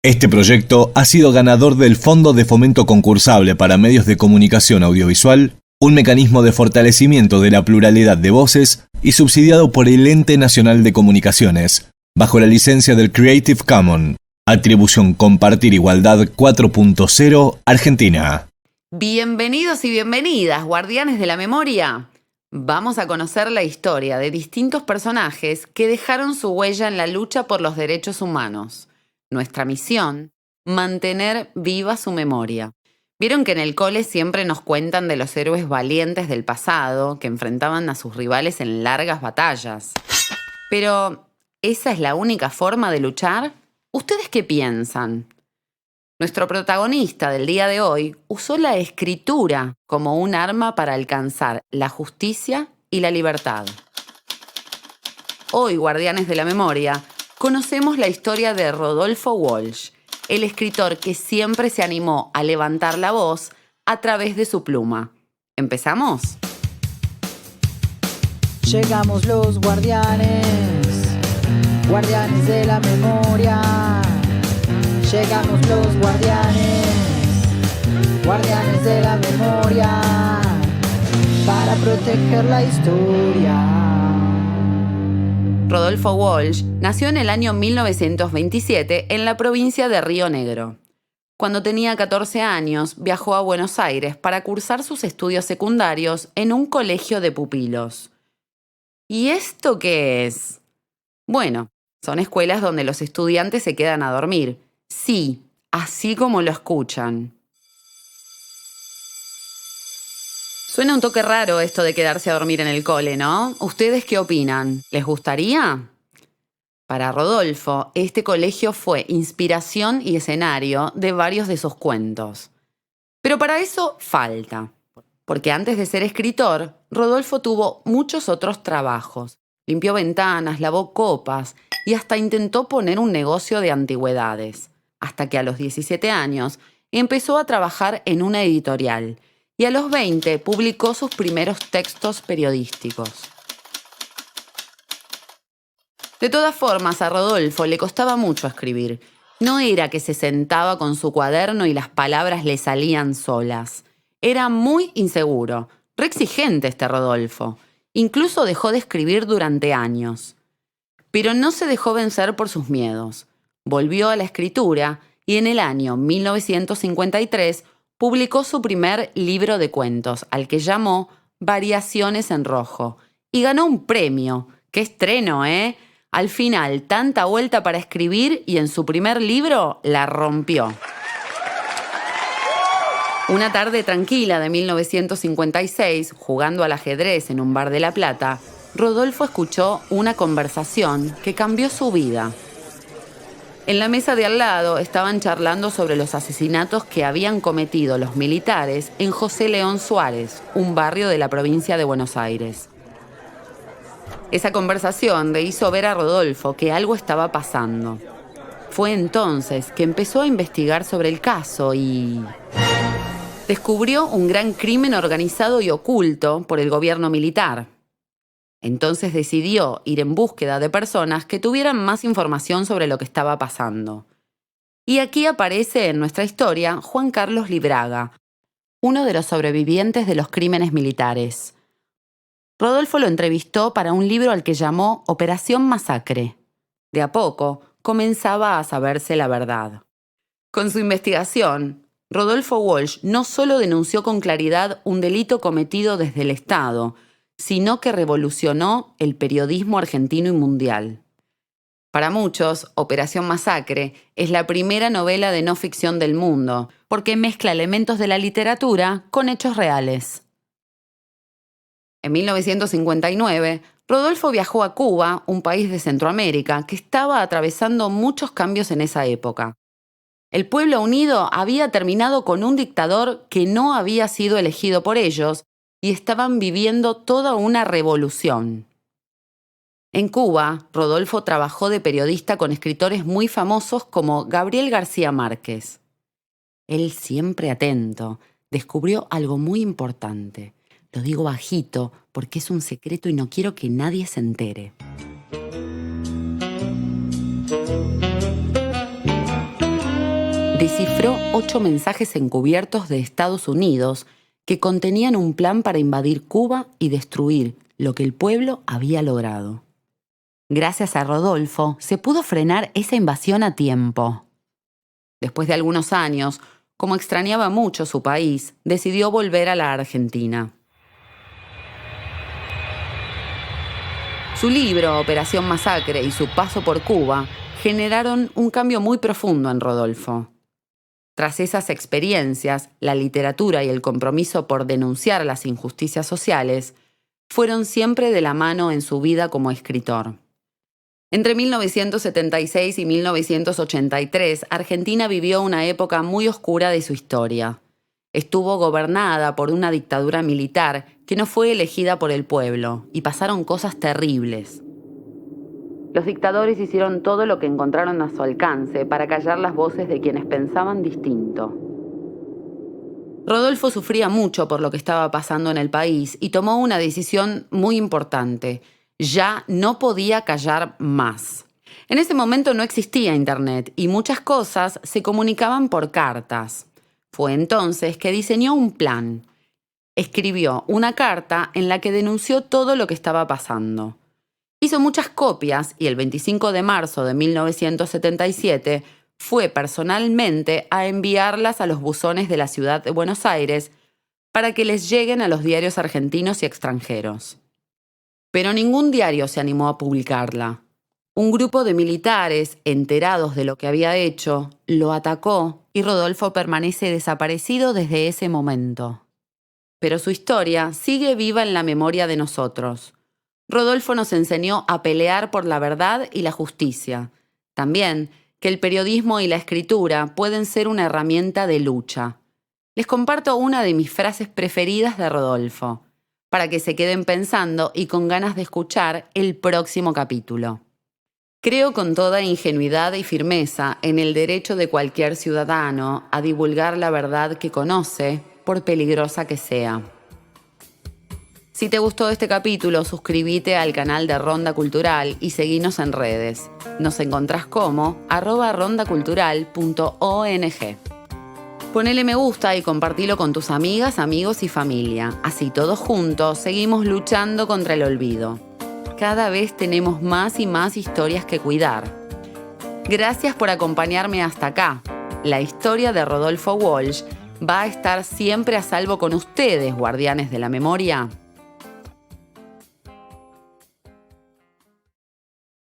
Este proyecto ha sido ganador del Fondo de Fomento Concursable para Medios de Comunicación Audiovisual, un mecanismo de fortalecimiento de la pluralidad de voces y subsidiado por el Ente Nacional de Comunicaciones, bajo la licencia del Creative Commons, Atribución Compartir Igualdad 4.0 Argentina. Bienvenidos y bienvenidas, guardianes de la memoria. Vamos a conocer la historia de distintos personajes que dejaron su huella en la lucha por los derechos humanos. Nuestra misión, mantener viva su memoria. Vieron que en el cole siempre nos cuentan de los héroes valientes del pasado que enfrentaban a sus rivales en largas batallas. Pero, ¿esa es la única forma de luchar? ¿Ustedes qué piensan? Nuestro protagonista del día de hoy usó la escritura como un arma para alcanzar la justicia y la libertad. Hoy, guardianes de la memoria, conocemos la historia de Rodolfo Walsh, el escritor que siempre se animó a levantar la voz a través de su pluma. ¿Empezamos? Llegamos los guardianes, guardianes de la memoria. Llegamos los guardianes, guardianes de la memoria, para proteger la historia. Rodolfo Walsh nació en el año 1927 en la provincia de Río Negro. Cuando tenía 14 años, viajó a Buenos Aires para cursar sus estudios secundarios en un colegio de pupilos. ¿Y esto qué es? Bueno, son escuelas donde los estudiantes se quedan a dormir. Sí, así como lo escuchan. Suena un toque raro esto de quedarse a dormir en el cole, ¿no? ¿Ustedes qué opinan? ¿Les gustaría? Para Rodolfo, este colegio fue inspiración y escenario de varios de sus cuentos. Pero para eso falta, porque antes de ser escritor, Rodolfo tuvo muchos otros trabajos. Limpió ventanas, lavó copas y hasta intentó poner un negocio de antigüedades. Hasta que a los 17 años empezó a trabajar en una editorial y a los 20 publicó sus primeros textos periodísticos. De todas formas, a Rodolfo le costaba mucho escribir. No era que se sentaba con su cuaderno y las palabras le salían solas. Era muy inseguro, re exigente este Rodolfo. Incluso dejó de escribir durante años. Pero no se dejó vencer por sus miedos. Volvió a la escritura y en el año 1953 publicó su primer libro de cuentos, al que llamó Variaciones en Rojo, y ganó un premio. ¡Qué estreno, eh! Al final, tanta vuelta para escribir y en su primer libro la rompió. Una tarde tranquila de 1956, jugando al ajedrez en un bar de La Plata, Rodolfo escuchó una conversación que cambió su vida. En la mesa de al lado estaban charlando sobre los asesinatos que habían cometido los militares en José León Suárez, un barrio de la provincia de Buenos Aires. Esa conversación le hizo ver a Rodolfo que algo estaba pasando. Fue entonces que empezó a investigar sobre el caso y descubrió un gran crimen organizado y oculto por el gobierno militar. Entonces decidió ir en búsqueda de personas que tuvieran más información sobre lo que estaba pasando. Y aquí aparece en nuestra historia Juan Carlos Libraga, uno de los sobrevivientes de los crímenes militares. Rodolfo lo entrevistó para un libro al que llamó Operación Masacre. De a poco comenzaba a saberse la verdad. Con su investigación, Rodolfo Walsh no solo denunció con claridad un delito cometido desde el Estado, sino que revolucionó el periodismo argentino y mundial. Para muchos, Operación Masacre es la primera novela de no ficción del mundo, porque mezcla elementos de la literatura con hechos reales. En 1959, Rodolfo viajó a Cuba, un país de Centroamérica que estaba atravesando muchos cambios en esa época. El pueblo unido había terminado con un dictador que no había sido elegido por ellos y estaban viviendo toda una revolución. En Cuba, Rodolfo trabajó de periodista con escritores muy famosos como Gabriel García Márquez. Él, siempre atento, descubrió algo muy importante. Lo digo bajito porque es un secreto y no quiero que nadie se entere. descifró 8 mensajes encubiertos de Estados Unidos que contenían un plan para invadir Cuba y destruir lo que el pueblo había logrado. Gracias a Rodolfo, se pudo frenar esa invasión a tiempo. Después de algunos años, como extrañaba mucho su país, decidió volver a la Argentina. Su libro, Operación Masacre, y su paso por Cuba generaron un cambio muy profundo en Rodolfo. Tras esas experiencias, la literatura y el compromiso por denunciar las injusticias sociales fueron siempre de la mano en su vida como escritor. Entre 1976 y 1983, Argentina vivió una época muy oscura de su historia. Estuvo gobernada por una dictadura militar que no fue elegida por el pueblo, y pasaron cosas terribles. Los dictadores hicieron todo lo que encontraron a su alcance para callar las voces de quienes pensaban distinto. Rodolfo sufría mucho por lo que estaba pasando en el país y tomó una decisión muy importante. Ya no podía callar más. En ese momento no existía Internet y muchas cosas se comunicaban por cartas. Fue entonces que diseñó un plan. Escribió una carta en la que denunció todo lo que estaba pasando. Hizo muchas copias y el 25 de marzo de 1977 fue personalmente a enviarlas a los buzones de la ciudad de Buenos Aires para que les lleguen a los diarios argentinos y extranjeros. Pero ningún diario se animó a publicarla. Un grupo de militares, enterados de lo que había hecho, lo atacó y Rodolfo permanece desaparecido desde ese momento. Pero su historia sigue viva en la memoria de nosotros. Rodolfo nos enseñó a pelear por la verdad y la justicia. También que el periodismo y la escritura pueden ser una herramienta de lucha. Les comparto una de mis frases preferidas de Rodolfo, para que se queden pensando y con ganas de escuchar el próximo capítulo. Creo con toda ingenuidad y firmeza en el derecho de cualquier ciudadano a divulgar la verdad que conoce, por peligrosa que sea. Si te gustó este capítulo, suscríbete al canal de Ronda Cultural y seguinos en redes. Nos encontrás como @rondacultural.ong. Ponele me gusta y compartilo con tus amigas, amigos y familia. Así todos juntos seguimos luchando contra el olvido. Cada vez tenemos más y más historias que cuidar. Gracias por acompañarme hasta acá. La historia de Rodolfo Walsh va a estar siempre a salvo con ustedes, guardianes de la memoria.